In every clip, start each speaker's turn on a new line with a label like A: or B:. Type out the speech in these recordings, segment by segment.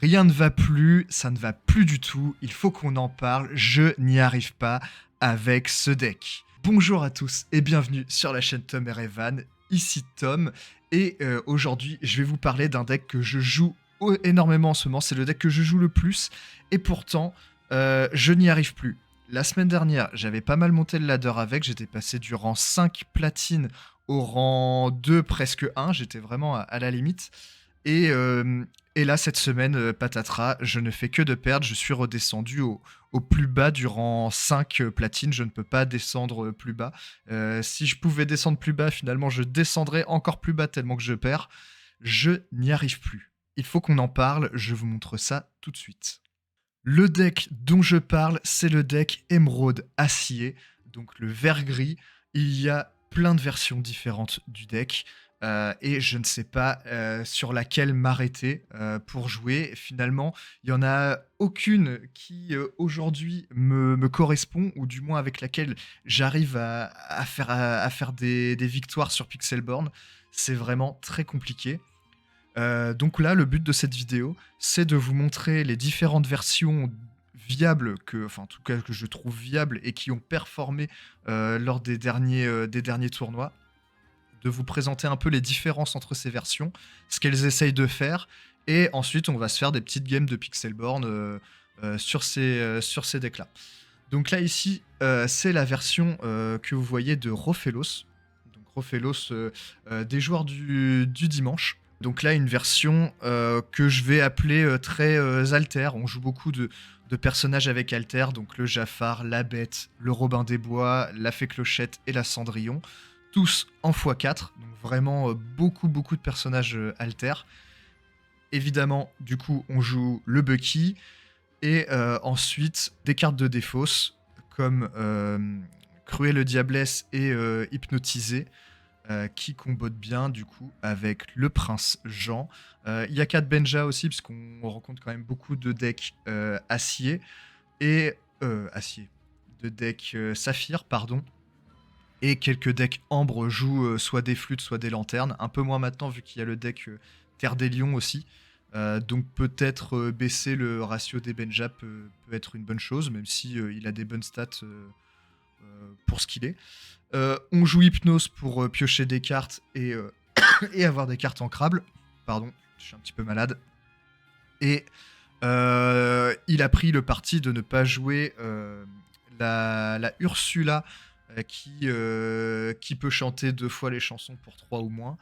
A: Rien ne va plus, ça ne va plus du tout, il faut qu'on en parle, je n'y arrive pas avec ce deck. Bonjour à tous et bienvenue sur la chaîne Tom et Evan, ici Tom, et aujourd'hui je vais vous parler d'un deck que je joue énormément en ce moment, c'est le deck que je joue le plus, et pourtant je n'y arrive plus. La semaine dernière, j'avais pas mal monté le ladder avec, j'étais passé du rang 5 platine au rang 2 presque 1, j'étais vraiment à la limite. Et, euh, et là, cette semaine, patatras, je ne fais que de perdre. Je suis redescendu au plus bas du rang 5 platine. Je ne peux pas descendre plus bas. Si je pouvais descendre plus bas, finalement, je descendrais encore plus bas tellement que je perds. Je n'y arrive plus. Il faut qu'on en parle. Je vous montre ça tout de suite. Le deck dont je parle, c'est le deck Émeraude Acier, donc le vert gris. Il y a plein de versions différentes du deck. Et je ne sais pas sur laquelle m'arrêter pour jouer. Finalement, il n'y en a aucune qui aujourd'hui me correspond, ou du moins avec laquelle j'arrive à faire des victoires sur Pixelborn. C'est vraiment très compliqué. Donc là, le but de cette vidéo, c'est de vous montrer les différentes versions viables, enfin en tout cas que je trouve viables et qui ont performé lors des derniers tournois, de vous présenter un peu les différences entre ces versions, ce qu'elles essayent de faire, et ensuite on va se faire des petites games de Pixelborn sur ces decks-là. Donc là ici, c'est la version que vous voyez de Rofellos, donc Rofellos des joueurs du dimanche. Donc là, une version que je vais appeler très alter. On joue beaucoup de personnages avec alter, donc le Jafar, la Bête, le Robin des Bois, la Fée Clochette et la Cendrillon, tous en x4, donc vraiment beaucoup de personnages alter. Évidemment, du coup, on joue le Bucky, et ensuite des cartes de défausse, comme Cruelle Diablesse et Hypnotisé, qui combotent bien du coup avec le Prince Jean. Il y a 4 Benja aussi, puisqu'on rencontre quand même beaucoup de decks acier, et acier, de decks saphir, pardon. Et quelques decks ambre jouent soit des flûtes, soit des lanternes. Un peu moins maintenant, vu qu'il y a le deck Terre des Lions aussi. Donc peut-être baisser le ratio des Benja peut être une bonne chose, même si il a des bonnes stats pour ce qu'il est. On joue Hypnose pour piocher des cartes et avoir des cartes ancrables. Pardon, je suis un petit peu malade. Et il a pris le parti de ne pas jouer la Ursula qui peut chanter 2 fois les chansons pour 3 ou moins.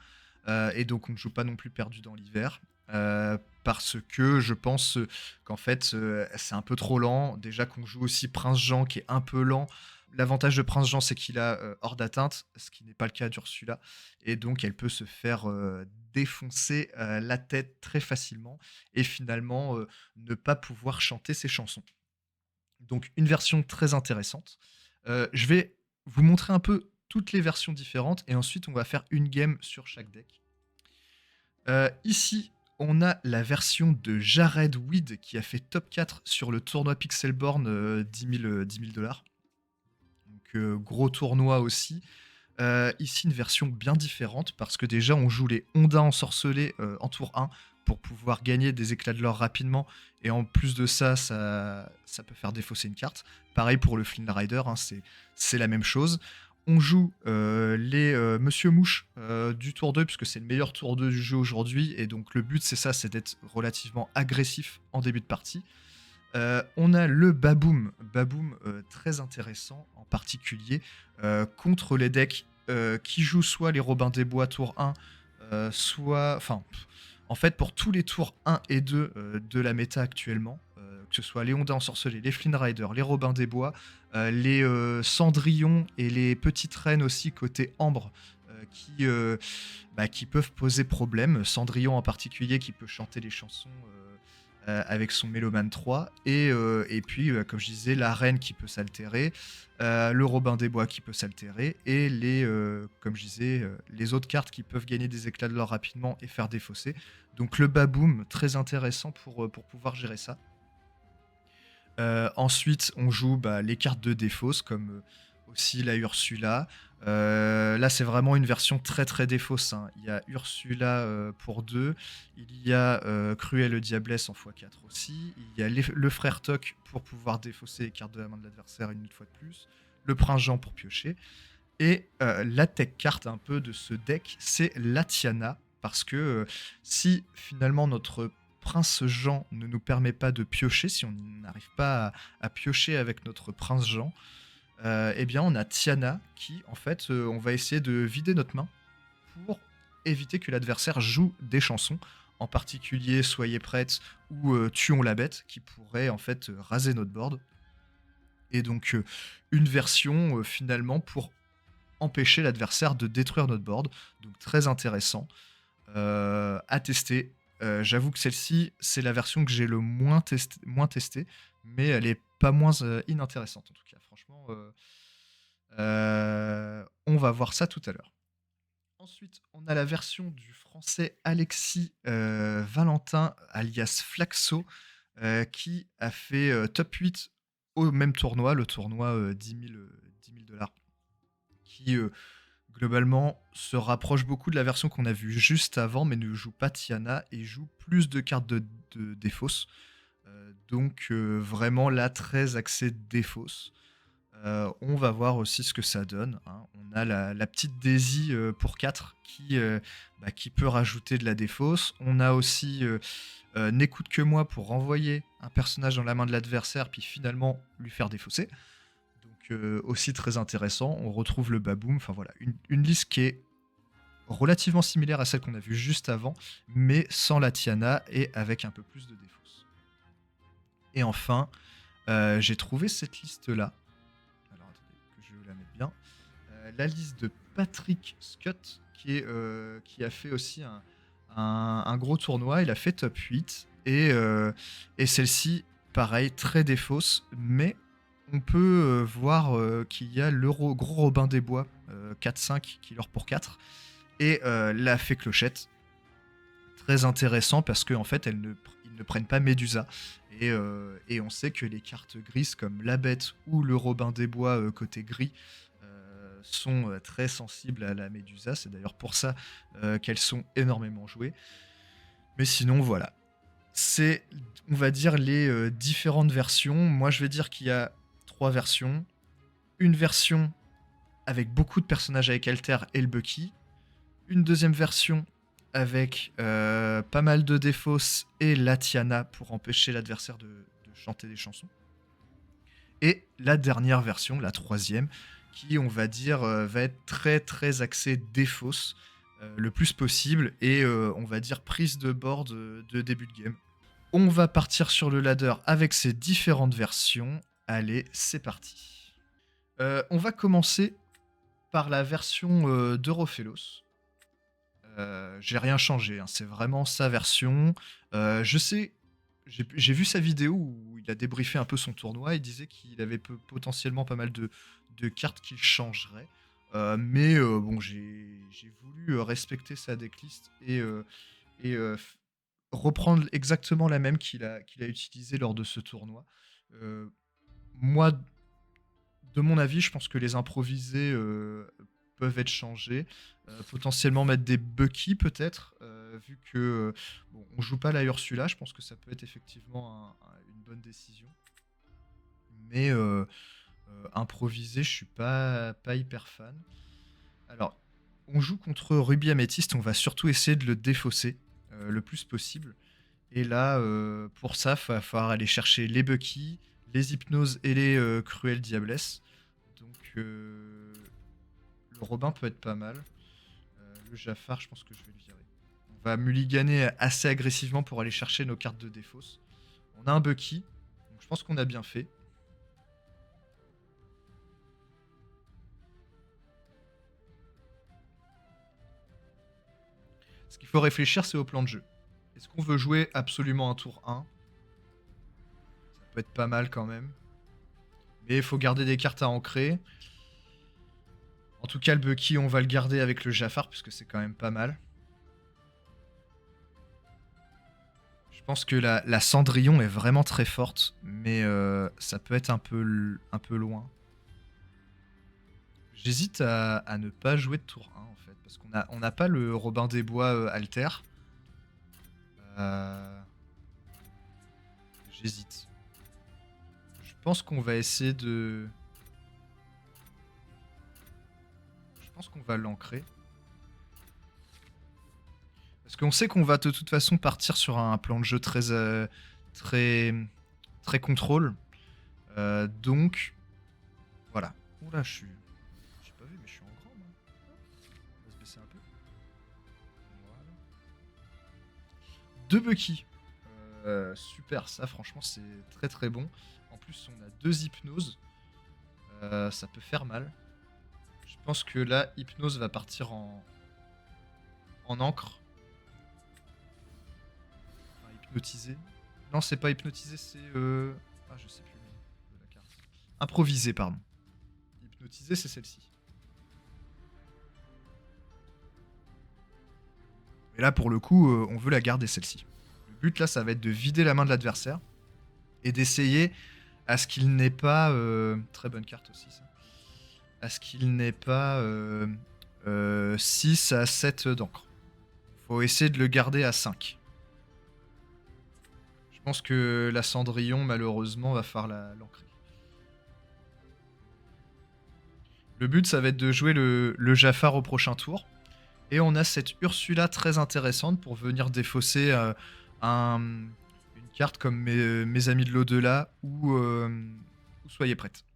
A: Et donc on ne joue pas non plus Perdu dans l'hiver. Parce que je pense qu'en fait c'est un peu trop lent. Déjà qu'on joue aussi Prince Jean qui est un peu lent. L'avantage de Prince Jean, c'est qu'il a hors d'atteinte, ce qui n'est pas le cas d'Ursula. Et donc elle peut se faire défoncer la tête très facilement et finalement ne pas pouvoir chanter ses chansons. Donc une version très intéressante. Je vais vous montrer un peu toutes les versions différentes et ensuite on va faire une game sur chaque deck. Ici, on a la version de Jared Weed qui a fait top 4 sur le tournoi Pixelborn 10 000 $. Donc gros tournoi aussi. Ici, une version bien différente parce que déjà, on joue les Ondins ensorcelés en tour 1 pour pouvoir gagner des éclats de l'or rapidement. Et en plus de ça, ça peut faire défausser une carte. Pareil pour le Flynn Rider, hein, c'est la même chose. On joue les Monsieur Mouche du tour 2, puisque c'est le meilleur tour 2 du jeu aujourd'hui. Et donc le but, c'est ça, c'est d'être relativement agressif en début de partie. On a le Baboom, très intéressant en particulier contre les decks qui jouent soit les Robins des Bois tour 1, soit... Enfin, en fait, pour tous les tours 1 et 2 de la méta actuellement, que ce soit les Ondins ensorcelés, les Flynn Rider, les Robins des Bois, les Cendrillon et les Petites Reines aussi côté Ambre, qui peuvent poser problème. Cendrillon en particulier qui peut chanter les chansons avec son Méloman 3, et puis comme je disais, la reine qui peut s'altérer, le Robin des Bois qui peut s'altérer, et comme je disais, les autres cartes qui peuvent gagner des éclats de l'or rapidement et faire défausser. Donc le Baboom, très intéressant pour pouvoir gérer ça. Ensuite, on joue les cartes de défausse, comme aussi la Ursula. Là, c'est vraiment une version très, très défausse, hein. Il y a Ursula, pour 2, il y a, Cruelle le Diablesse en x4 aussi, il y a le frère Toc pour pouvoir défausser les cartes de la main de l'adversaire une fois de plus, le prince Jean pour piocher et la tech carte un peu de ce deck, c'est Latiana parce que, si finalement notre prince Jean ne nous permet pas de piocher, si on n'arrive pas à piocher avec notre prince Jean, eh bien, on a Tiana qui, en fait, on va essayer de vider notre main pour éviter que l'adversaire joue des chansons, en particulier Soyez prête ou Tuons la bête, qui pourrait en fait raser notre board. Et donc, une version finalement pour empêcher l'adversaire de détruire notre board. Donc, très intéressant à tester. J'avoue que celle-ci, c'est la version que j'ai le moins testée, mais elle est pas moins inintéressante en tout cas. Franchement, on va voir ça tout à l'heure. Ensuite, on a la version du français Alexis Valentin, alias Flaxo, qui a fait top 8 au même tournoi, le tournoi 10 000 $, qui globalement se rapproche beaucoup de la version qu'on a vue juste avant, mais ne joue pas Tiana et joue plus de cartes de défausse. Donc vraiment là, très axé défausse. On va voir aussi ce que ça donne, hein. On a la petite Daisy pour 4 qui peut rajouter de la défausse. On a aussi N'écoute que moi pour renvoyer un personnage dans la main de l'adversaire, puis finalement lui faire défausser. Donc aussi très intéressant. On retrouve le Baboom. Enfin voilà, une liste qui est relativement similaire à celle qu'on a vue juste avant, mais sans la Tiana et avec un peu plus de défausse. Et enfin, j'ai trouvé cette liste-là. Alors attendez, que je la mette bien. La liste de Patrick Scott, qui a fait aussi un gros tournoi. Il a fait top 8. Et celle-ci, pareil, très défausse. Mais on peut voir qu'il y a le gros Robin des Bois, 4-5, qui leur pour 4. Et la fée Clochette. Très intéressant parce qu'en fait, ils ne prennent pas Médusa. Et on sait que les cartes grises comme la bête ou le Robin des Bois côté gris sont très sensibles à la Médusa. C'est d'ailleurs pour ça qu'elles sont énormément jouées. Mais sinon, voilà. C'est, on va dire, les différentes versions. Moi, je vais dire qu'il y a 3 versions. Une version avec beaucoup de personnages avec Alter et le Bucky. Une deuxième version avec pas mal de défausses et la Tiana pour empêcher l'adversaire de chanter des chansons. Et la dernière version, la troisième, qui, on va dire, va être très très axée défausse le plus possible et on va dire prise de board de début de game. On va partir sur le ladder avec ces différentes versions. Allez, c'est parti. On va commencer par la version d'Europhélos. J'ai rien changé, hein, c'est vraiment sa version. Je sais, j'ai vu sa vidéo où il a débriefé un peu son tournoi. Il disait qu'il avait potentiellement pas mal de cartes qu'il changerait. Mais bon, j'ai voulu respecter sa decklist et reprendre exactement la même qu'il a utilisée lors de ce tournoi. Moi, de mon avis, je pense que les improvisés peuvent être changés. Potentiellement mettre des Bucky peut-être, vu que bon, on joue pas la Ursula, je pense que ça peut être effectivement une bonne décision. Mais improviser, je suis pas hyper fan. Alors, on joue contre Ruby Améthyste, on va surtout essayer de le défausser le plus possible. Et là, pour ça, il va falloir aller chercher les Bucky, les Hypnoses et les Cruelles Diablesses. Donc, le Robin peut être pas mal. Le Jafar, je pense que je vais le virer. On va mulliganer assez agressivement pour aller chercher nos cartes de défausse. On a un Bucky, donc je pense qu'on a bien fait. Ce qu'il faut réfléchir, c'est au plan de jeu. Est-ce qu'on veut jouer absolument un tour 1 ? Ça peut être pas mal quand même. Mais il faut garder des cartes à ancrer. En tout cas, le Bucky, on va le garder avec le Jafar, puisque c'est quand même pas mal. Je pense que la Cendrillon est vraiment très forte, mais ça peut être un peu loin. J'hésite à ne pas jouer de tour 1 en fait, parce on n'a pas le Robin des Bois alter. Euh, J'hésite. Je pense qu'on va essayer de... Je pense qu'on va l'ancrer. Parce qu'on sait qu'on va de toute façon partir sur un plan de jeu très, très contrôle. Donc, voilà. Oula, j'ai pas vu, mais je suis en grand, moi. On va se baisser un peu. Voilà. 2 Bucky. Super, ça, franchement, c'est très très bon. En plus, on a 2 hypnoses. Ça peut faire mal. Je pense que là, hypnose va partir en encre. Enfin, hypnotisé. Non, c'est pas hypnotisé, c'est. Ah, je sais plus le nom de la carte. Improvisé, pardon. Hypnotisé, c'est celle-ci. Et là, pour le coup, on veut la garder, celle-ci. Le but, là, ça va être de vider la main de l'adversaire et d'essayer à ce qu'il n'ait pas. Très bonne carte aussi, ça. À ce qu'il n'ait pas 6 à 7 d'encre. Faut essayer de le garder à 5. Je pense que la Cendrillon, malheureusement, va falloir l'ancrer. Le but, ça va être de jouer le Jafar au prochain tour. Et on a cette Ursula très intéressante pour venir défausser une carte comme mes amis de l'au-delà ou Soyez prête.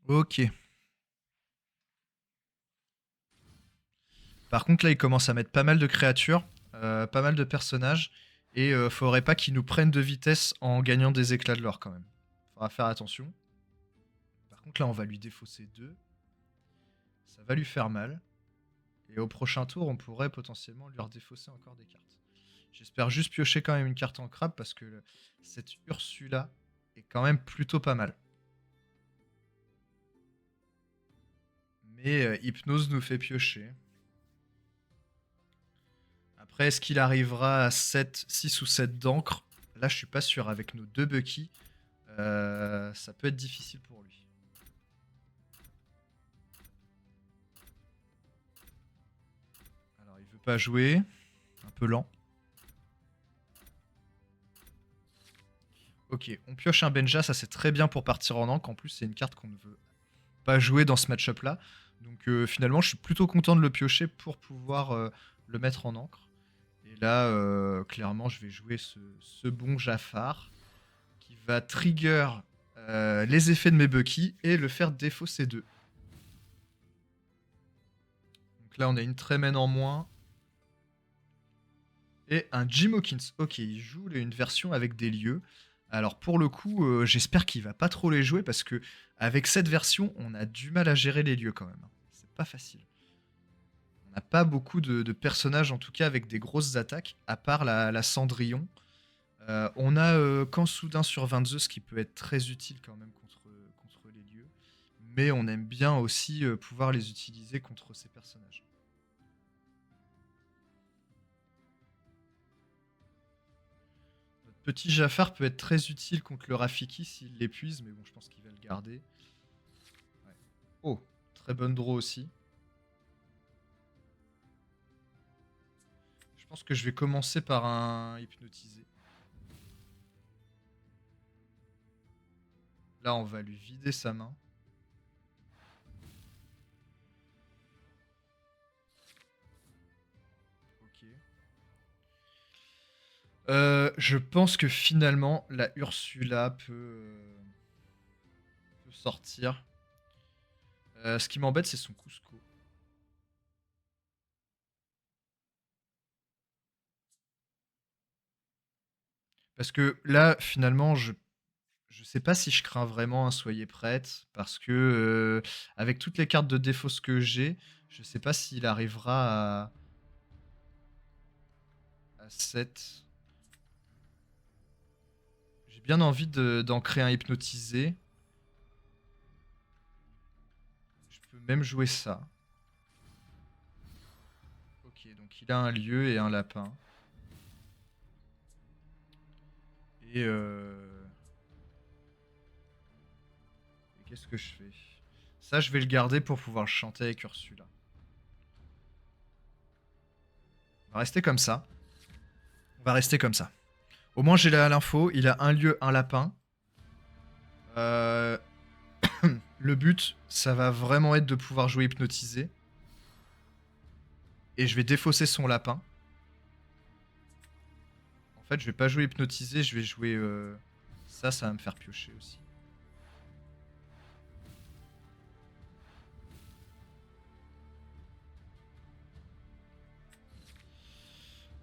A: Ok. Par contre, là, il commence à mettre pas mal de créatures, pas mal de personnages, et faudrait pas qu'ils nous prennent de vitesse en gagnant des éclats de l'or quand même. Faudra faire attention. Par contre, là, on va lui défausser 2. Ça va lui faire mal. Et au prochain tour, on pourrait potentiellement lui redéfausser encore des cartes. J'espère juste piocher quand même une carte en crabe parce que cette Ursula est quand même plutôt pas mal. Mais Hypnose nous fait piocher. Après, est-ce qu'il arrivera à 6 ou 7 d'encre? Là, je suis pas sûr. Avec nos 2 Bucky, ça peut être difficile pour lui. Alors, il veut pas jouer. Un peu lent. Ok, on pioche un Benja, ça c'est très bien pour partir en encre. En plus, c'est une carte qu'on ne veut pas jouer dans ce match-up là. Donc finalement, je suis plutôt content de le piocher pour pouvoir le mettre en encre. Et là, clairement, je vais jouer ce bon Jafar qui va trigger les effets de mes Bucky et le faire défausser 2. Donc là, on a une Tremaine en moins. Et un Jim Hawkins. Ok, il joue une version avec des lieux. Alors pour le coup, j'espère qu'il va pas trop les jouer parce que avec cette version, on a du mal à gérer les lieux quand même. C'est pas facile. On n'a pas beaucoup de personnages, en tout cas avec des grosses attaques, à part la Cendrillon. On a quand soudain sur 22, ce qui peut être très utile quand même contre les lieux. Mais on aime bien aussi pouvoir les utiliser contre ces personnages. Notre petit Jafar peut être très utile contre le Rafiki s'il l'épuise, mais bon, je pense qu'il va le garder. Ouais. Oh, très bonne draw aussi. Je pense que je vais commencer par un hypnotisé. Là, on va lui vider sa main. Ok. Je pense que finalement, la Ursula peut sortir. Ce qui m'embête, c'est son Cusco. Parce que là, finalement, je sais pas si je crains vraiment un Soyez prête. Parce que, avec toutes les cartes de défausse que j'ai, je sais pas s'il arrivera à 7. J'ai bien envie d'en créer un hypnotisé. Je peux même jouer ça. Ok, donc il a un lieu et un lapin. Et, et qu'est-ce que je fais? Ça, je vais le garder pour pouvoir le chanter avec Ursula. On va rester comme ça. On va rester comme ça. Au moins, j'ai l'info. Il a un lieu, un lapin. Euh, Le but, ça va vraiment être de pouvoir jouer hypnotisé. Et je vais défausser son lapin. En fait, je vais pas jouer hypnotisé, je vais jouer ça, ça va me faire piocher aussi.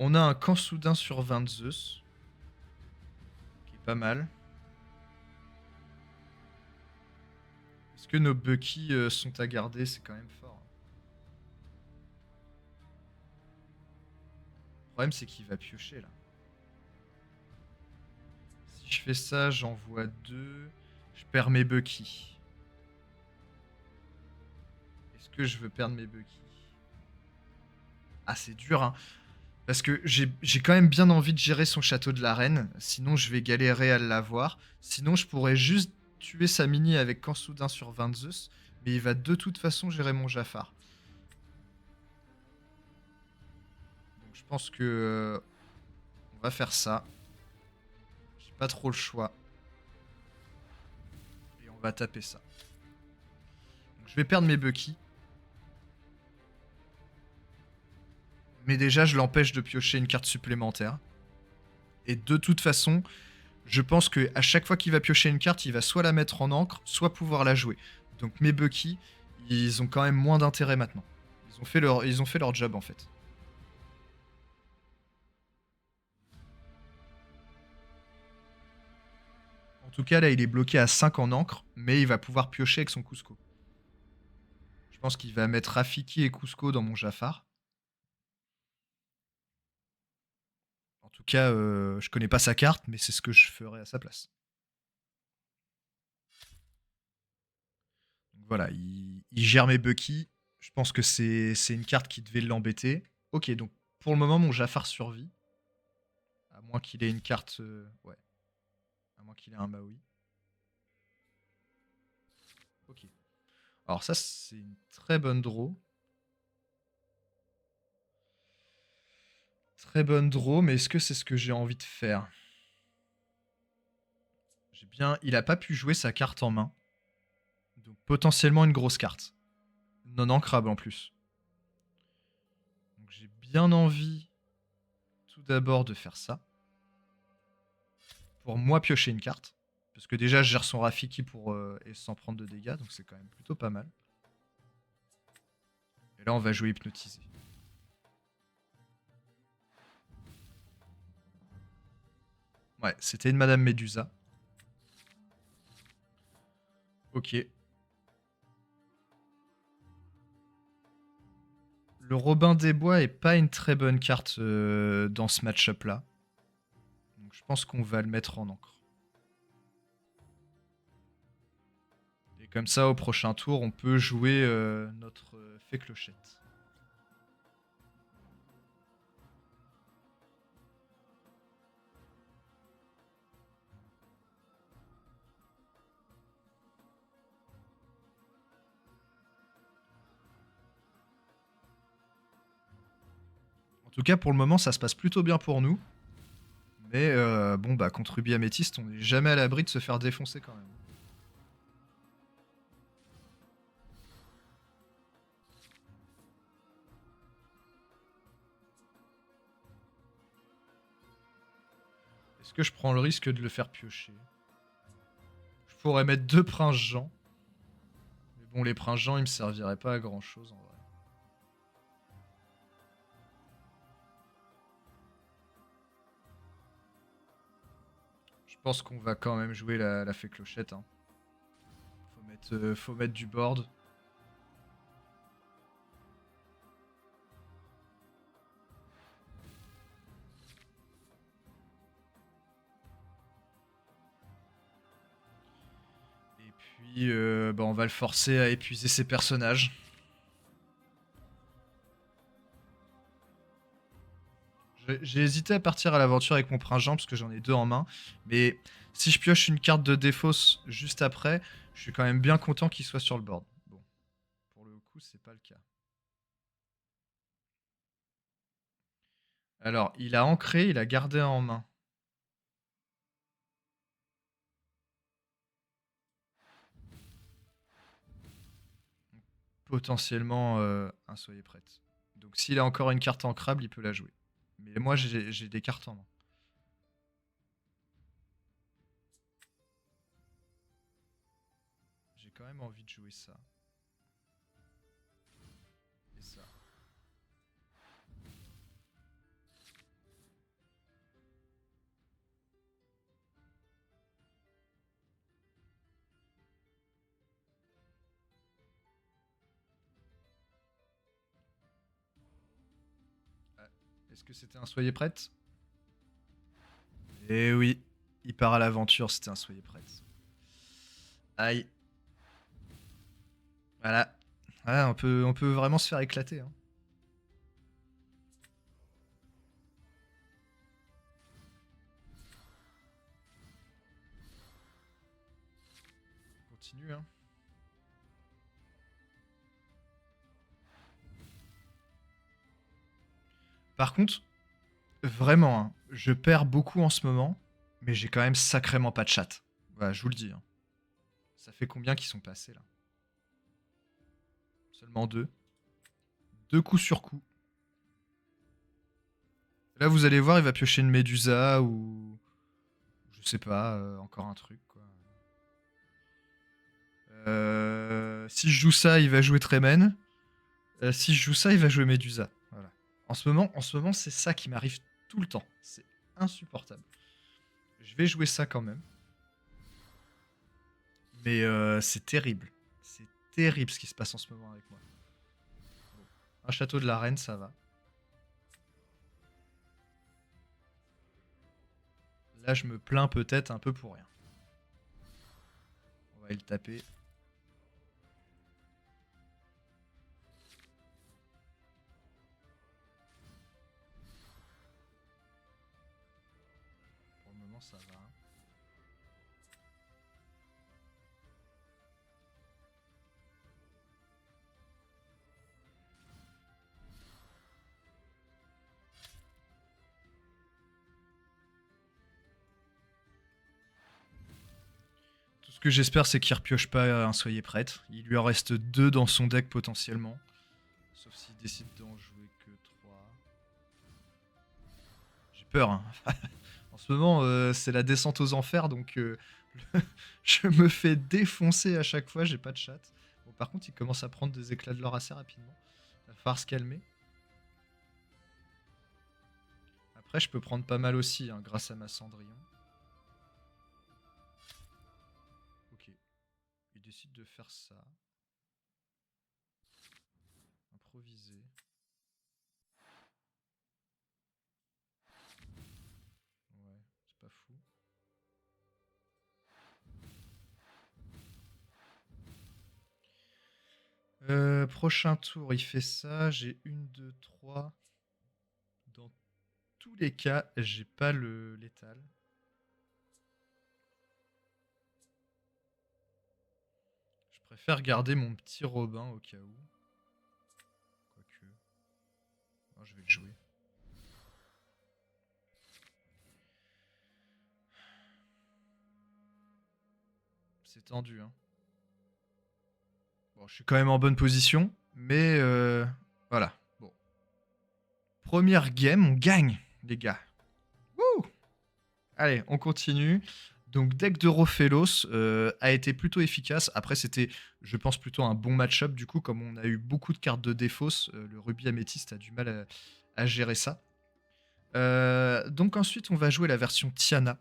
A: On a un camp soudain sur 20 de Zeus, qui est pas mal. Est-ce que nos Bucky sont à garder? C'est quand même fort. Le problème, c'est qu'il va piocher là. Si je fais ça, j'envoie 2. Je perds mes Bucky. Est-ce que je veux perdre mes Bucky? Ah, c'est dur, hein. Parce que j'ai quand même bien envie de gérer son château de la reine. Sinon, je vais galérer à l'avoir. Sinon, je pourrais juste tuer sa mini avec camp soudain sur 20 Zeus. Mais il va de toute façon gérer mon Jafar. Donc, je pense que on va faire ça. J'ai pas trop le choix. Et on va taper ça. Donc, je vais perdre mes Bucky. Mais déjà, je l'empêche de piocher une carte supplémentaire. Et de toute façon, je pense que à chaque fois qu'il va piocher une carte, il va soit la mettre en encre, soit pouvoir la jouer. Donc mes Bucky, ils ont quand même moins d'intérêt maintenant. Ils ont fait leur job en fait. En tout cas, là, il est bloqué à 5 en encre, mais il va pouvoir piocher avec son Cusco. Je pense qu'il va mettre Rafiki et Cusco dans mon Jafar. En tout cas, je connais pas sa carte, mais c'est ce que je ferais à sa place. Donc voilà, il gère mes Bucky. Je pense que c'est une carte qui devait l'embêter. Ok, donc pour le moment, mon Jafar survit. À moins qu'il ait une carte. Ouais. À moins qu'il ait un Maui. Ok. Alors ça, c'est une très bonne draw. Très bonne draw, mais est-ce que c'est ce que j'ai envie de faire? J'ai bien. Il a pas pu jouer sa carte en main. Donc potentiellement une grosse carte. Non ancrable en plus. Donc j'ai bien envie tout d'abord de faire ça. Pour moi piocher une carte. Parce que déjà je gère son Rafiki pour et sans prendre de dégâts, donc c'est quand même plutôt pas mal. Et là on va jouer hypnotisé. Ouais, c'était une Madame Médusa. Ok. Le Robin des Bois est pas une très bonne carte dans ce match-up là. Donc je pense qu'on va le mettre en encre. Et comme ça, au prochain tour, on peut jouer notre fée clochette. En tout cas, pour le moment, ça se passe plutôt bien pour nous. Mais bon, bah, contre Ruby Améthyste, on n'est jamais à l'abri de se faire défoncer quand même. Est-ce que je prends le risque de le faire piocher? Je pourrais mettre 2 princes Jean. Mais bon, les princes Jean, ils me serviraient pas à grand chose en vrai. Je pense qu'on va quand même jouer la fée clochette. Hein. Faut mettre du board. Et puis, bah, on va le forcer à épuiser ses personnages. J'ai hésité à partir à l'aventure avec mon prince Jean parce que j'en ai deux en main. Mais si je pioche une carte de défausse juste après, je suis quand même bien content qu'il soit sur le board. Bon, pour le coup, c'est pas le cas. Alors, il a ancré, il a gardé en main. Potentiellement un soyez prête. Donc s'il a encore une carte ancrable, il peut la jouer. Mais moi, j'ai des cartes en main. J'ai quand même envie de jouer ça. Et ça. Ah, est-ce que c'était un soyez prête? Eh oui, il part à l'aventure, c'était un soyez prête. Aïe. Voilà. Voilà, on peut vraiment se faire éclater. Hein. On continue. Hein. Par contre, vraiment, hein, je perds beaucoup en ce moment, mais j'ai quand même sacrément pas de chat. Voilà, je vous le dis. Hein. Ça fait combien qui sont passés là? Seulement deux. Deux coups sur coup. Là, vous allez voir, il va piocher une Médusa ou. Je sais pas, encore un truc quoi. Si je joue ça, il va jouer Tremen. Si je joue ça, il va jouer Médusa. Voilà. En ce moment, c'est ça qui m'arrive tout le temps. C'est insupportable. Je vais jouer ça quand même. Mais c'est terrible. C'est terrible ce qui se passe en ce moment avec moi. Bon. Un château de la reine, ça va. Là, je me plains peut-être un peu pour rien. On va aller le taper. Pour le moment, ça va. Tout ce que j'espère, c'est qu'il repioche pas un soyez prête. Il lui en reste deux dans son deck potentiellement. Sauf s'il décide d'en jouer que 3. J'ai peur. Hein. En ce moment, c'est la descente aux enfers, donc je me fais défoncer à chaque fois, j'ai pas de chat. Bon, par contre, il commence à prendre des éclats de l'or assez rapidement. Il va falloir se calmer. Après, je peux prendre pas mal aussi, hein, grâce à ma Cendrillon. Ok. Il décide de faire ça. Improviser. Ouais, c'est pas fou. Prochain tour, il fait ça. J'ai une, deux, trois. Dans tous les cas, j'ai pas le létal. Je préfère garder mon petit Robin au cas où. Quoique. Non, je vais le jouer. C'est tendu, hein. Bon, je suis quand même en bonne position, mais voilà. Bon. Première game, on gagne, les gars. Wouh. Allez, on continue. Donc, deck de Rofelos a été plutôt efficace. Après, c'était, je pense, plutôt un bon match-up. Du coup, comme on a eu beaucoup de cartes de défausse, le rubis améthyste a du mal à gérer ça. Donc ensuite, on va jouer la version Tiana.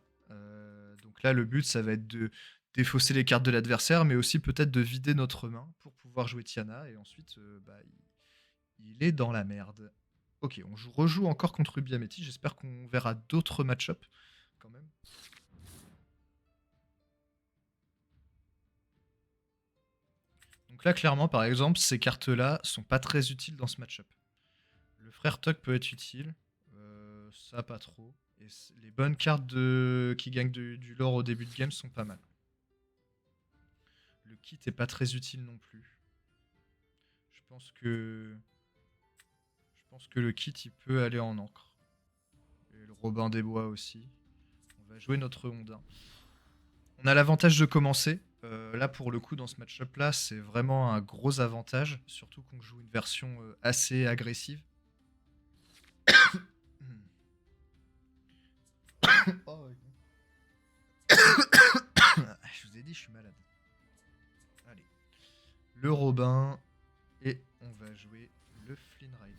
A: Donc là, le but, ça va être de défausser les cartes de l'adversaire, mais aussi peut-être de vider notre main pour pouvoir jouer Tiana. Et ensuite, bah, il est dans la merde. Ok, rejoue encore contre Ruby Améthyste. J'espère qu'on verra d'autres match-up quand même. Donc là, clairement, par exemple, ces cartes-là sont pas très utiles dans ce match-up. Le frère Tuck peut être utile. Ça, pas trop. Et les bonnes cartes qui gagnent du lore au début de game sont pas mal. Le kit est pas très utile non plus. Je pense que, je pense que le kit il peut aller en encre. Et le Robin des Bois aussi. On va jouer notre Ondin. On a l'avantage de commencer. Là, pour le coup, dans ce match-up là, c'est vraiment un gros avantage. Surtout qu'on joue une version assez agressive. Oh, ouais. Je vous ai dit, je suis malade. Allez. Le Robin. Et on va jouer le Flynn Rider.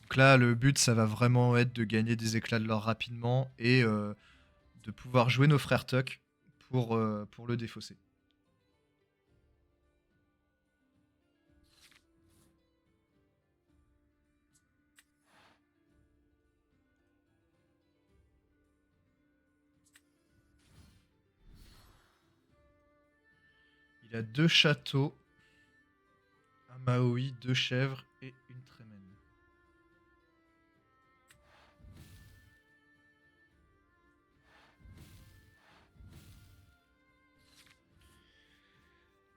A: Donc là, le but, ça va vraiment être de gagner des éclats de l'or rapidement et de pouvoir jouer nos frères Tuck pour le défausser. Il a 2 châteaux, un Maui, 2 chèvres et une Trémène.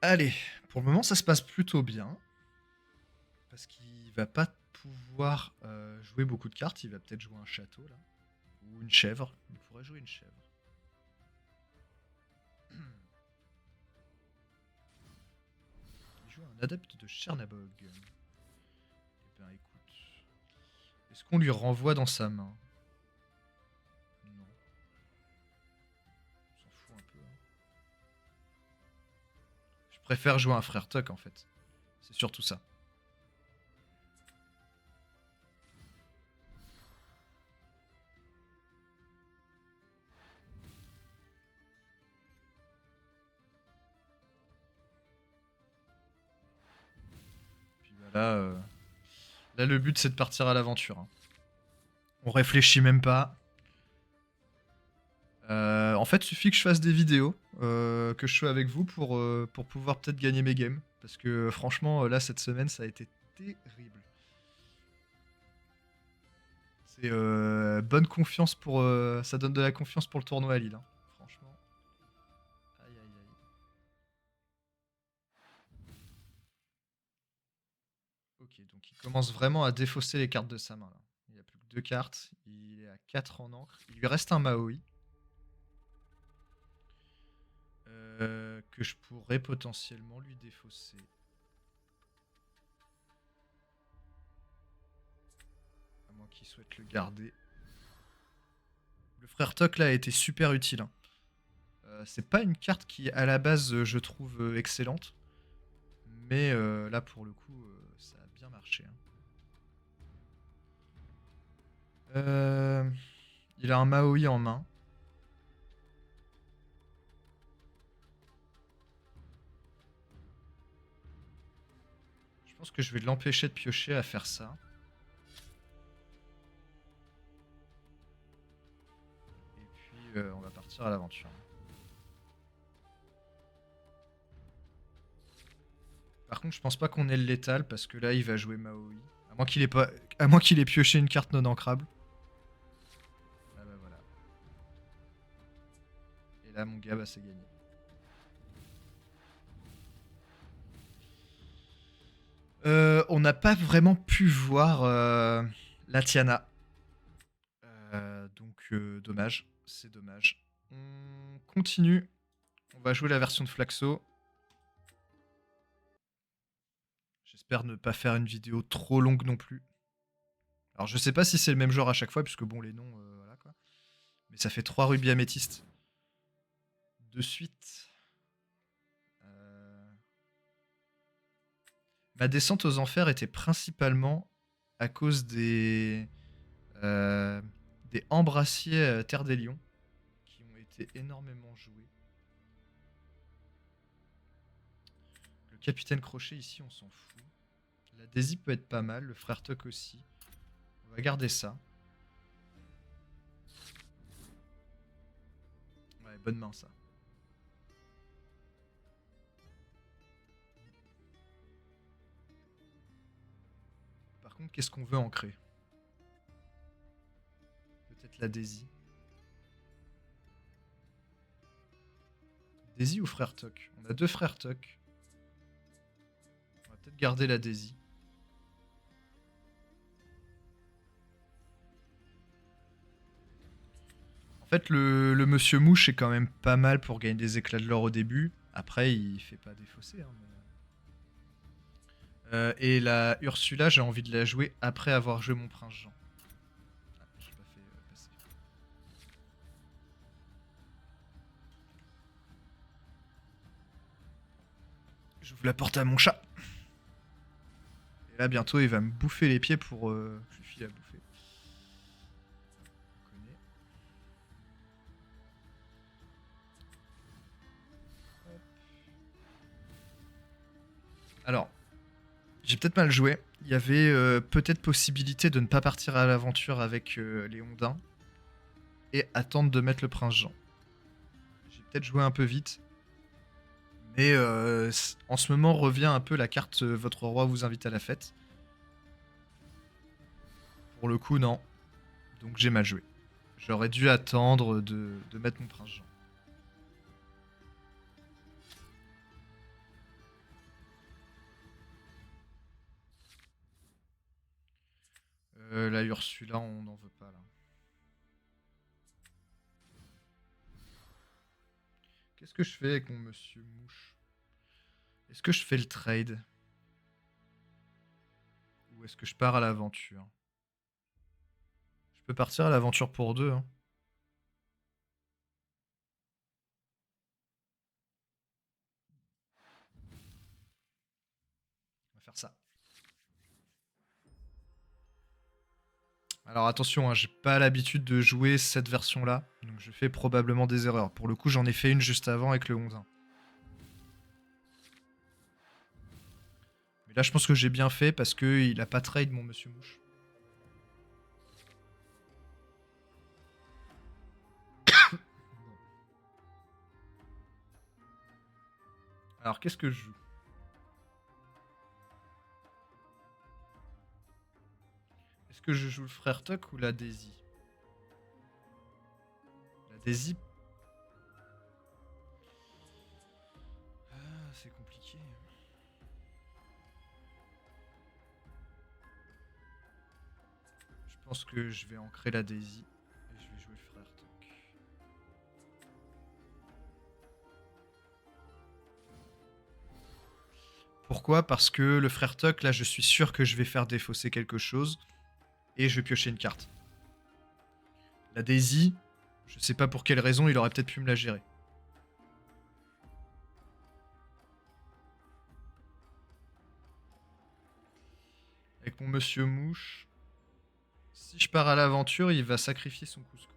A: Allez, pour le moment, ça se passe plutôt bien. Parce qu'il va pas pouvoir jouer beaucoup de cartes. Il va peut-être jouer un château, là. Ou une chèvre. Il pourrait jouer une chèvre. Il joue un adepte de Chernabog. Eh ben, écoute. Est-ce qu'on lui renvoie dans sa main? Non. On s'en fout un peu. Hein. Je préfère jouer un frère Tuck, en fait. C'est surtout ça. Puis voilà. Là, le but, c'est de partir à l'aventure. Hein. On réfléchit même pas. En fait, il suffit que je fasse des vidéos, que je sois avec vous pour pouvoir peut-être gagner mes games. Parce que franchement, là, cette semaine, ça a été terrible. C'est bonne confiance pour. Ça donne de la confiance pour le tournoi à Lille. Hein. Franchement. Aïe, aïe, aïe. Ok, donc il commence vraiment à défausser les cartes de sa main. Là. Il a plus que 2 cartes. Il est à 4 en encre. Il lui reste un Maui. Que je pourrais potentiellement lui défausser. À moins qu'il souhaite le garder. Le frère Toc là a été super utile. Hein. C'est pas une carte qui, à la base, je trouve excellente. Mais là, pour le coup, ça a bien marché. Hein. Il a un Maui en main. Je pense que je vais l'empêcher de piocher à faire ça. Et puis, on va partir à l'aventure. Par contre, je pense pas qu'on ait le létal parce que là, il va jouer Maui. À moins qu'il ait pas, à moins qu'il ait pioché une carte non ancrable. Ah bah voilà. Et là, mon gars, bah, c'est gagné. On n'a pas vraiment pu voir la Tiana. Donc, dommage. C'est dommage. On continue. On va jouer la version de Flaxo. J'espère ne pas faire une vidéo trop longue non plus. Alors, je sais pas si c'est le même genre à chaque fois, puisque bon, les noms, voilà quoi. Mais ça fait 3 rubis améthystes de suite. Ma descente aux enfers était principalement à cause euh, des embrassiers Terre des Lions qui ont été énormément joués. Le capitaine Crochet ici, on s'en fout. La Daisy peut être pas mal, le frère Tuck aussi. On va garder ça. Ouais, bonne main ça. Par contre, qu'est-ce qu'on veut ancrer? Peut-être la Daisy. Daisy ou Frère Tuck? On a 2 Frères Tuck. On va peut-être garder la Daisy. En fait, le Monsieur Mouche est quand même pas mal pour gagner des éclats de l'or au début. Après, il fait pas défausser. Hein, et la Ursula, j'ai envie de la jouer après avoir joué mon Prince Jean. Ah, j'ai pas fait passer. J'ouvre la porte à mon chat. Et là, bientôt, il va me bouffer les pieds pour... je lui file à bouffer. On connaît. Hop. Alors, j'ai peut-être mal joué. Il y avait peut-être possibilité de ne pas partir à l'aventure avec les Ondins et attendre de mettre le Prince Jean. J'ai peut-être joué un peu vite. Mais en ce moment revient un peu la carte Votre roi vous invite à la fête. Pour le coup, non. Donc j'ai mal joué. J'aurais dû attendre de mettre mon Prince Jean. La Ursula, on n'en veut pas là. Qu'est-ce que je fais avec mon Monsieur Mouche? Est-ce que je fais le trade? Ou est-ce que je pars à l'aventure? Je peux partir à l'aventure pour 2. Hein. On va faire ça. Alors attention, hein, j'ai pas l'habitude de jouer cette version-là, donc je fais probablement des erreurs. Pour le coup, j'en ai fait une juste avant avec le 11. Mais là, je pense que j'ai bien fait parce qu'il a pas trade mon Monsieur Mouche. Alors, qu'est-ce que je joue? Est-ce que je joue le Frère Tuck ou la Daisy? La Daisy... Ah, c'est compliqué. Je pense que je vais ancrer la Daisy et je vais jouer le Frère Tuck. Pourquoi? Parce que le Frère Tuck, là, je suis sûr que je vais faire défausser quelque chose et je vais piocher une carte. La Daisy, je sais pas pour quelle raison, il aurait peut-être pu me la gérer. Avec mon Monsieur Mouche, si je pars à l'aventure, il va sacrifier son couscous.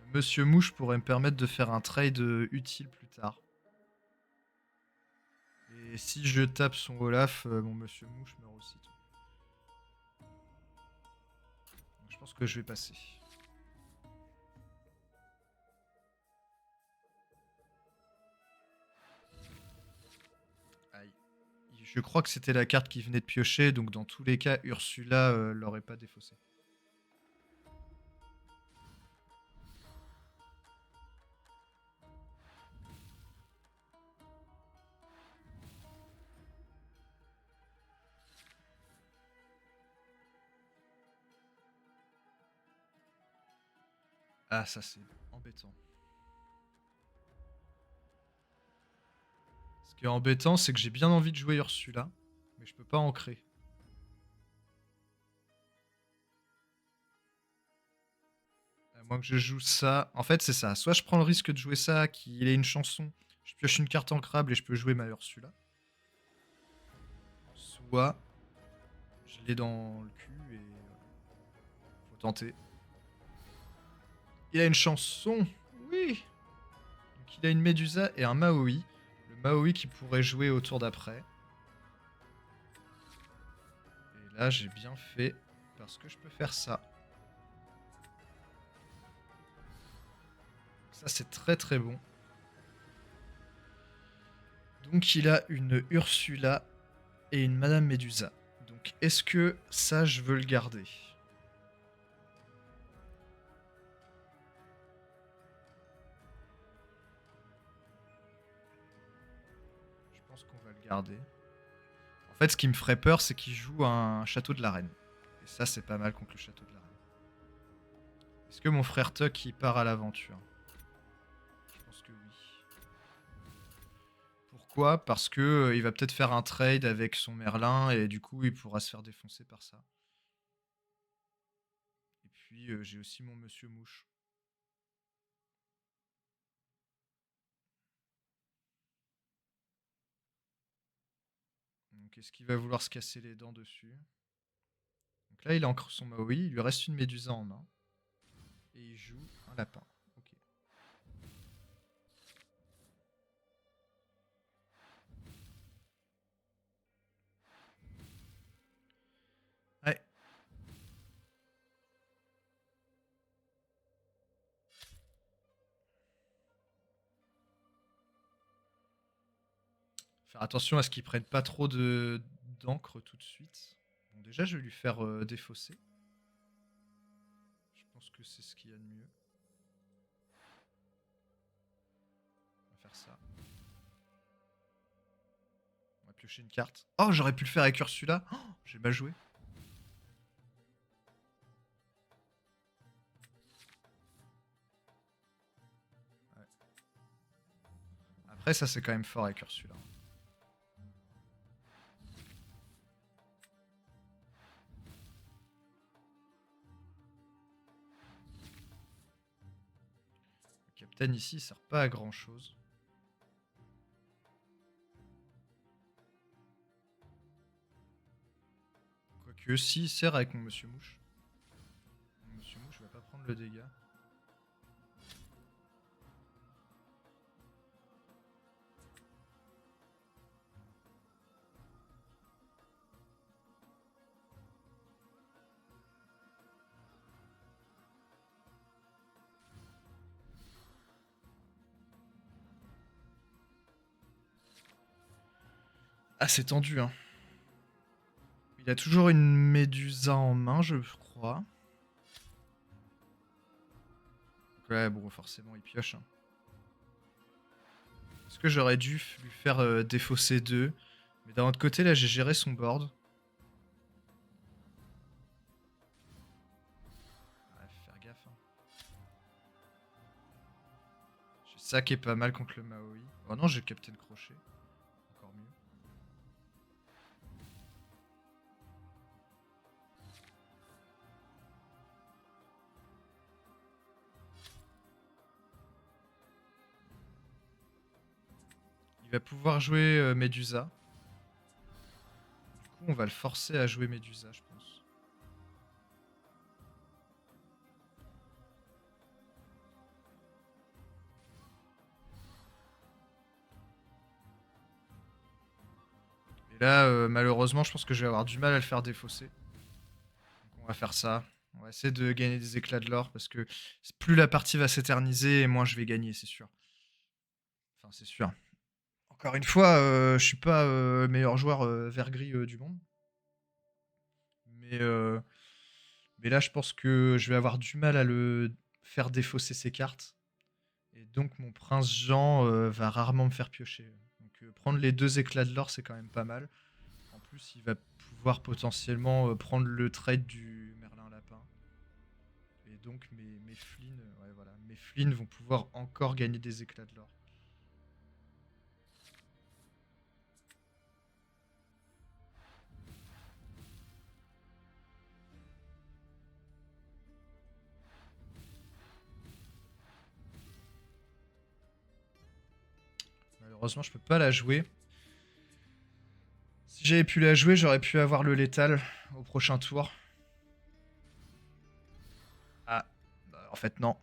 A: Le Monsieur Mouche pourrait me permettre de faire un trade utile plus tard. Et si je tape son Olaf, mon Monsieur Mouche meurt aussitôt. Donc je pense que je vais passer. Aïe. Je crois que c'était la carte qui venait de piocher, donc dans tous les cas, Ursula l'aurait pas défaussé. Ah, ça c'est embêtant. Ce qui est embêtant, c'est que j'ai bien envie de jouer Ursula, mais je peux pas ancrer. À moins que je joue ça. En fait, c'est ça. Soit je prends le risque de jouer ça, qu'il ait une chanson, je pioche une carte ancrable et je peux jouer ma Ursula. Soit je l'ai dans le cul et faut tenter. Il a une chanson, oui. Donc il a une Médusa et un Maui. Le Maui qui pourrait jouer au tour d'après. Et là, j'ai bien fait parce que je peux faire ça. Ça, c'est très très bon. Donc il a une Ursula et une Madame Médusa. Donc Donc, est-ce que ça, je veux le garder? Je pense qu'on va le garder. En fait, ce qui me ferait peur, c'est qu'il joue un château de la reine. Et ça, c'est pas mal contre le château de la reine. Est-ce que mon frère Tuck, il part à l'aventure? Je pense que oui. Pourquoi? Parce que il va peut-être faire un trade avec son Merlin et du coup, il pourra se faire défoncer par ça. Et puis, j'ai aussi mon Monsieur Mouche. Donc, est-ce qu'il va vouloir se casser les dents dessus? Donc là, il ancre son Maui, il lui reste une Médusa en main. Et il joue un lapin. Ok. Ouais. Faire attention à ce qu'il prenne pas trop de d'encre tout de suite. Bon, déjà, je vais lui faire défausser. Je pense que c'est ce qu'il y a de mieux. On va faire ça. On va piocher une carte. Oh, j'aurais pu le faire avec Ursula. Oh, j'ai mal joué. Ouais. Après, ça, c'est quand même fort avec Ursula. Le capitaine ici, il sert pas à grand chose. Quoique, si, il sert avec mon Monsieur Mouche. Mon Monsieur Mouche va pas prendre le dégât. Ah, c'est tendu, hein. Il a toujours une Médusa en main, je crois. Ouais, bon, forcément, il pioche. Hein. Est-ce que j'aurais dû lui faire défausser 2? Mais d'un autre côté, là, j'ai géré son board. Ouais, faut faire gaffe. Hein. J'ai ça qui est pas mal contre le Maui. Oh non, j'ai Captain Crochet. Encore mieux. Il va pouvoir jouer Médusa. Du coup, on va le forcer à jouer Médusa, je pense. Et là, malheureusement, je pense que je vais avoir du mal à le faire défausser. Donc on va faire ça. On va essayer de gagner des éclats de l'or parce que plus la partie va s'éterniser et moins je vais gagner, c'est sûr. Enfin, c'est sûr. Encore une fois, je suis pas meilleur joueur vert gris du monde. Mais, euh, mais là, je pense que je vais avoir du mal à le faire défausser ses cartes. Et donc, mon prince Jean va rarement me faire piocher. Donc, prendre les 2 éclats de l'or, c'est quand même pas mal. En plus, il va pouvoir potentiellement prendre le trade du Merlin Lapin. Et donc, mes Flynn, ouais, voilà, mes Flynn vont pouvoir encore gagner des éclats de l'or. Malheureusement, je peux pas la jouer. Si j'avais pu la jouer, j'aurais pu avoir le létal au prochain tour. Ah, bah, en fait, non.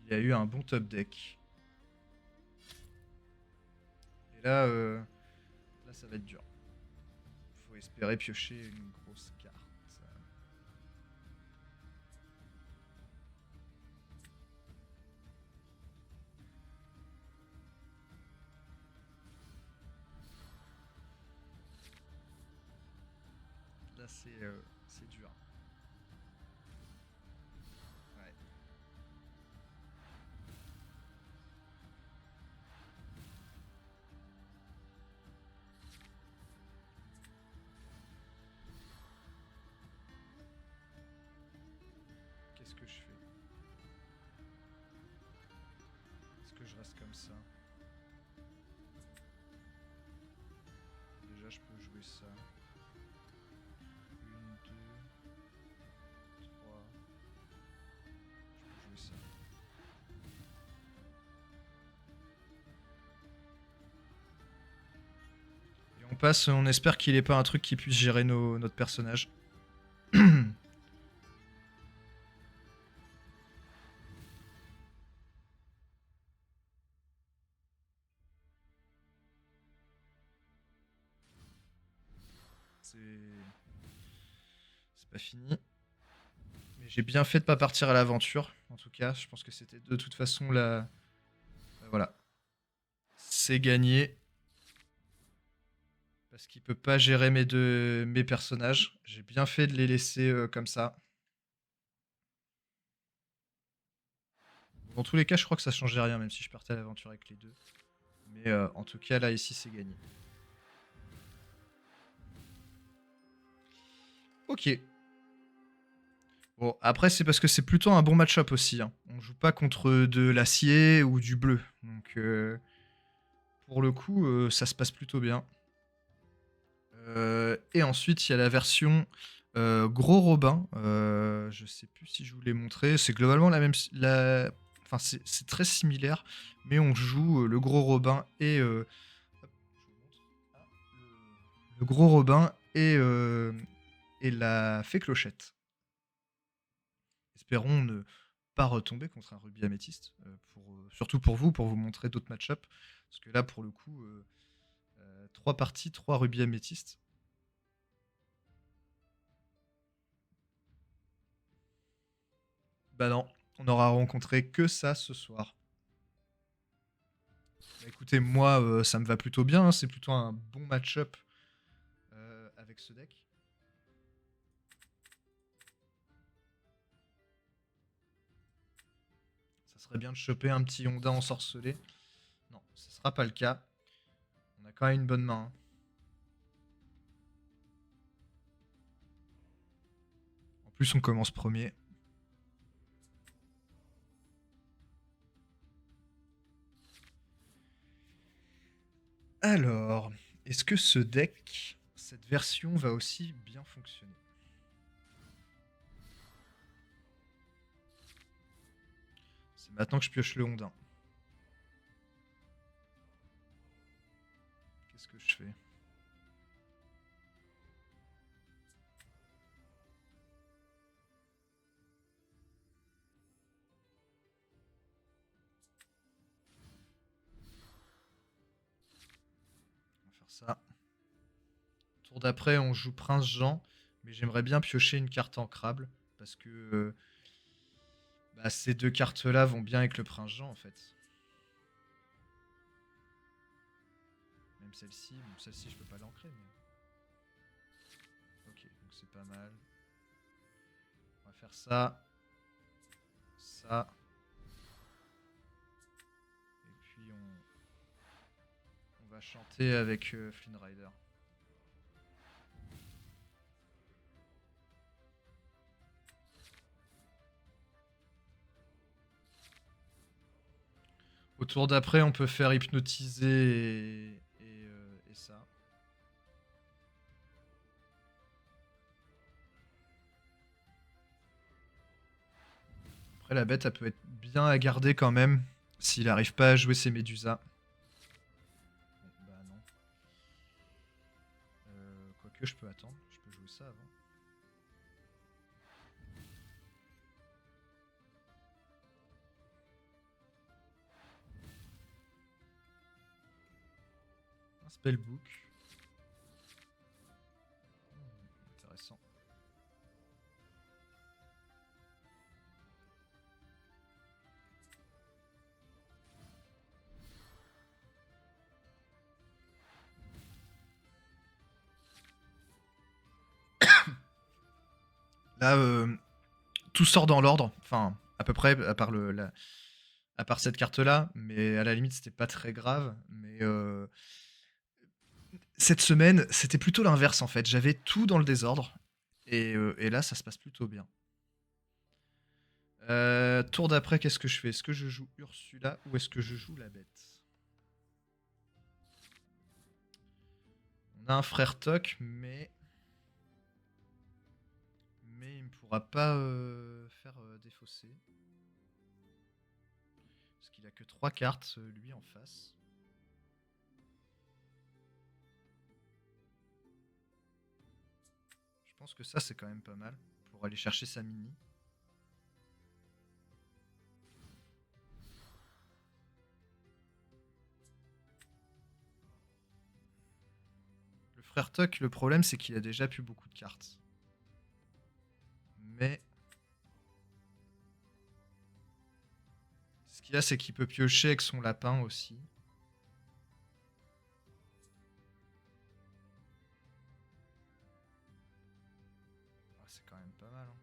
A: Il a eu un bon top deck. Et là, là ça va être dur. Faut espérer piocher une grosse carte. Ça, c'est dur. Ouais. Qu'est-ce que je fais? Est-ce que je reste comme ça? Déjà, je peux jouer ça. Une, deux, trois. Je peux jouer ça. Et on passe, on espère qu'il ait pas un truc qui puisse gérer notre personnage. C'est pas fini. Mais j'ai bien fait de pas partir à l'aventure. En tout cas, je pense que c'était de toute façon la. Voilà. C'est gagné. Parce qu'il peut pas gérer mes personnages. J'ai bien fait de les laisser comme ça. Dans tous les cas, je crois que ça changeait rien, même si je partais à l'aventure avec les deux. Mais en tout cas, là, ici, c'est gagné. Ok. Bon, après, c'est parce que c'est plutôt un bon match-up aussi, hein. On joue pas contre de l'acier ou du bleu. Donc, pour le coup, ça se passe plutôt bien. Et ensuite, il y a la version Gros Robin. Je sais plus si je vous l'ai montré. C'est globalement la même. Enfin, c'est très similaire, mais on joue le Gros Robin et. Hop, je vous montre. Ah, le Gros Robin et la Fée Clochette. Espérons ne pas retomber contre un rugby améthyste. Surtout pour vous montrer d'autres match-up. Parce que là, pour le coup, 3 parties, 3 rugby améthystes. Bah non, on n'aura rencontré que ça ce soir. Bah écoutez, moi, ça me va plutôt bien, hein. C'est plutôt un bon match-up avec ce deck. Ça serait bien de choper un petit Honda ensorcelé. Non, ce sera pas le cas. On a quand même une bonne main, hein. En plus, on commence premier. Alors, est-ce que ce deck, cette version va aussi bien fonctionner? C'est maintenant que je pioche le Honda. Qu'est-ce que je fais? On va faire ça. Tour d'après, on joue Prince Jean, mais j'aimerais bien piocher une carte ancrable parce que bah, ces deux cartes-là vont bien avec le Prince Jean en fait. Même celle-ci, bon, celle-ci je peux pas l'ancrer, mais. Ok, donc c'est pas mal. On va faire ça, ça, et puis on va chanter avec Flynn Rider. Au tour d'après, on peut faire hypnotiser et ça. Après, la bête, elle peut être bien à garder quand même s'il n'arrive pas à jouer ses Médusas. Bon, bah non. Quoique, je peux attendre. Je peux jouer ça avant. Un spellbook. Intéressant. Là, tout sort dans l'ordre. Enfin, à peu près, à part cette carte-là. Mais à la limite, c'était pas très grave. Mais cette semaine, c'était plutôt l'inverse en fait. J'avais tout dans le désordre. Et là, ça se passe plutôt bien. Tour d'après, qu'est-ce que je fais? Est-ce que je joue Ursula ou est-ce que je joue la bête? On a un frère Toc, mais il ne pourra pas faire défausser. Parce qu'il a que 3 cartes, lui, en face. Je pense que ça, c'est quand même pas mal pour aller chercher sa mini. Le frère Toc, le problème, c'est qu'il a déjà plus beaucoup de cartes. Mais ce qu'il y a, c'est qu'il peut piocher avec son lapin aussi. Ah, c'est quand même pas mal. Hein.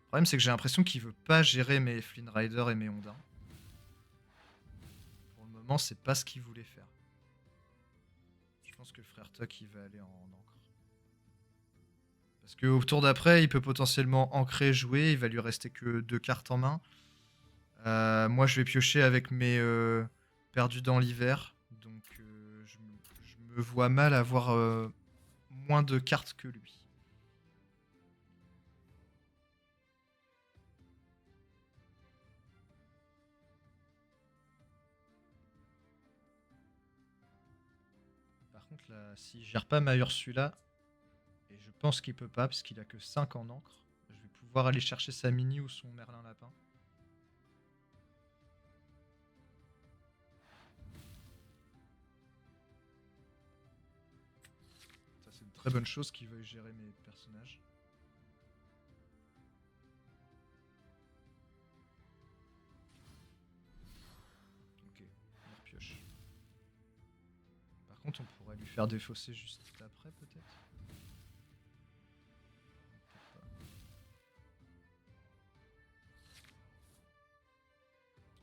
A: Le problème, c'est que j'ai l'impression qu'il veut pas gérer mes Flynn Rider et mes Ondins. Pour le moment, c'est pas ce qu'il voulait faire. Je pense que le frère Tuck, il va aller en encre. Parce qu'au tour d'après, il peut potentiellement ancrer, jouer. Il va lui rester que 2 cartes en main. Moi, je vais piocher avec mes perdus dans l'hiver. Donc, je me vois mal avoir moins de cartes que lui. Par contre, là, s'il gère pas ma Ursula, et je pense qu'il peut pas, parce qu'il a que 5 en encre, je vais pouvoir aller chercher sa mini ou son Merlin Lapin. Ça, c'est une très bonne chose qu'il veuille gérer mes personnages. Ok, on repioche. Par contre, on pourrait lui faire défausser juste après, peut-être.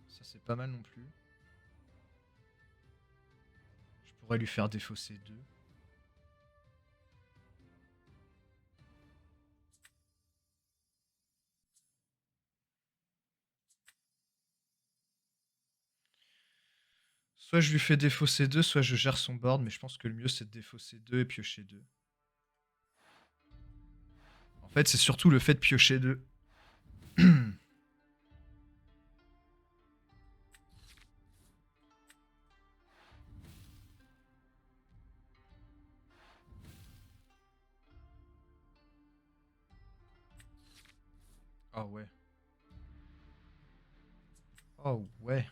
A: Ça, c'est pas mal non plus. Je pourrais lui faire défausser 2. Soit je lui fais défausser 2, soit je gère son board, mais je pense que le mieux c'est de défausser 2 et piocher 2. En fait, c'est surtout le fait de piocher 2. Oh ouais. Oh ouais.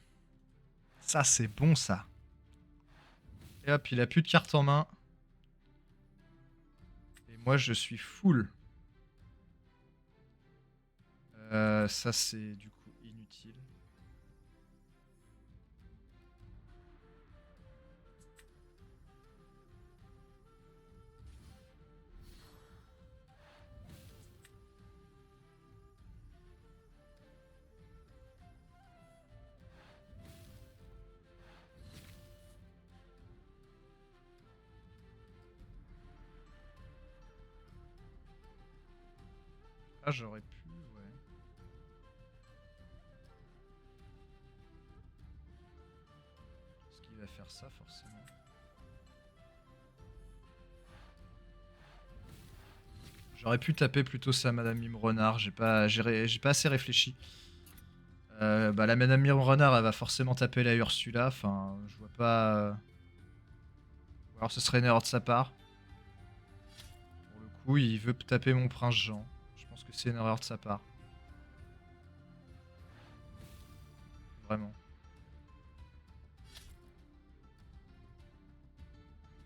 A: Ça, c'est bon, ça. Et hop, il a plus de cartes en main. Et moi, je suis full. Ça, c'est du coup inutile. Ah, j'aurais pu, ouais. Est-ce qu'il va faire ça, forcément? J'aurais pu taper plutôt ça, Madame Mime Renard. J'ai pas assez réfléchi. Bah, la Madame Mime Renard, elle va forcément taper la Ursula. Enfin, je vois pas. Ou alors ce serait une erreur de sa part. Pour le coup, il veut taper mon prince Jean. Je pense que c'est une erreur de sa part. Vraiment.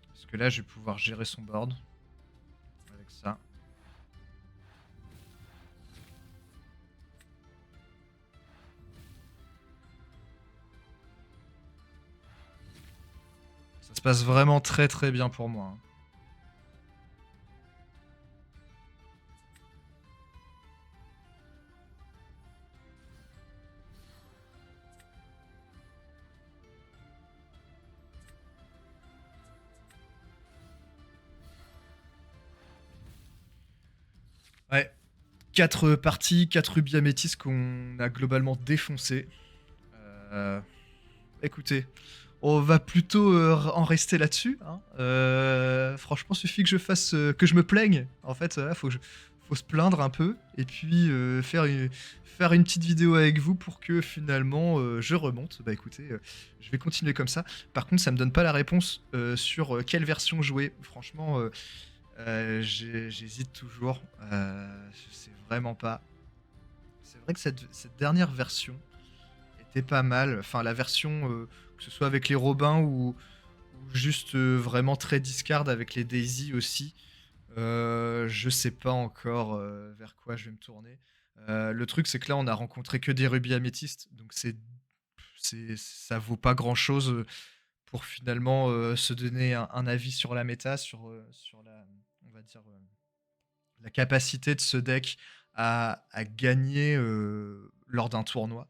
A: Parce que là, je vais pouvoir gérer son board. Avec ça. Ça se passe vraiment très très bien pour moi. Hein. 4 parties, 4 rubis améthystes qu'on a globalement défoncé. Euh, Écoutez, on va plutôt en rester là-dessus, hein. Franchement, suffit que je fasse, que je me plaigne. En fait, faut se plaindre un peu et puis faire une petite vidéo avec vous pour que finalement je remonte. Bah écoutez, je vais continuer comme ça. Par contre, ça me donne pas la réponse sur quelle version jouer. Franchement, j'hésite toujours. Je sais vraiment pas. C'est vrai que cette dernière version était pas mal. Enfin, la version, que ce soit avec les Robins ou juste vraiment très discard avec les Daisy aussi. Je sais pas encore vers quoi je vais me tourner. Le truc, c'est que là, on a rencontré que des rubis améthystes, donc ça vaut pas grand chose pour finalement se donner un avis sur la méta, sur la, on va dire, la capacité de ce deck à gagner lors d'un tournoi.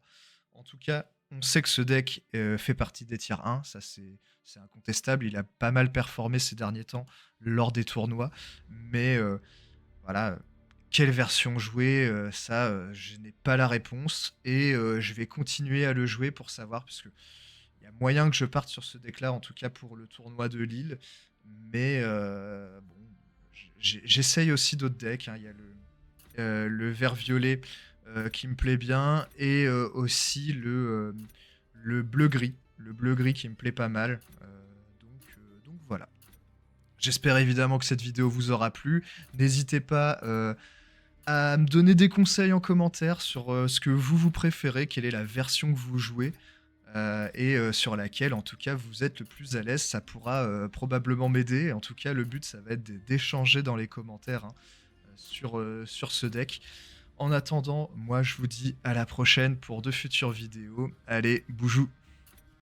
A: En tout cas, on sait que ce deck fait partie des tiers 1, ça c'est incontestable. Il a pas mal performé ces derniers temps lors des tournois, mais voilà, quelle version jouer, ça, je n'ai pas la réponse et je vais continuer à le jouer pour savoir, parce que il y a moyen que je parte sur ce deck-là, en tout cas pour le tournoi de Lille, mais bon, j'essaye aussi d'autres decks, hein. Il y a le vert violet qui me plaît bien et aussi le bleu gris, qui me plaît pas mal. Donc voilà. J'espère évidemment que cette vidéo vous aura plu. N'hésitez pas à me donner des conseils en commentaire sur ce que vous préférez, quelle est la version que vous jouez. Et sur laquelle en tout cas vous êtes le plus à l'aise, ça pourra probablement m'aider. En tout cas, le but, ça va être d'échanger dans les commentaires, hein, sur ce deck. En attendant, moi je vous dis à la prochaine pour de futures vidéos. Allez, boujou!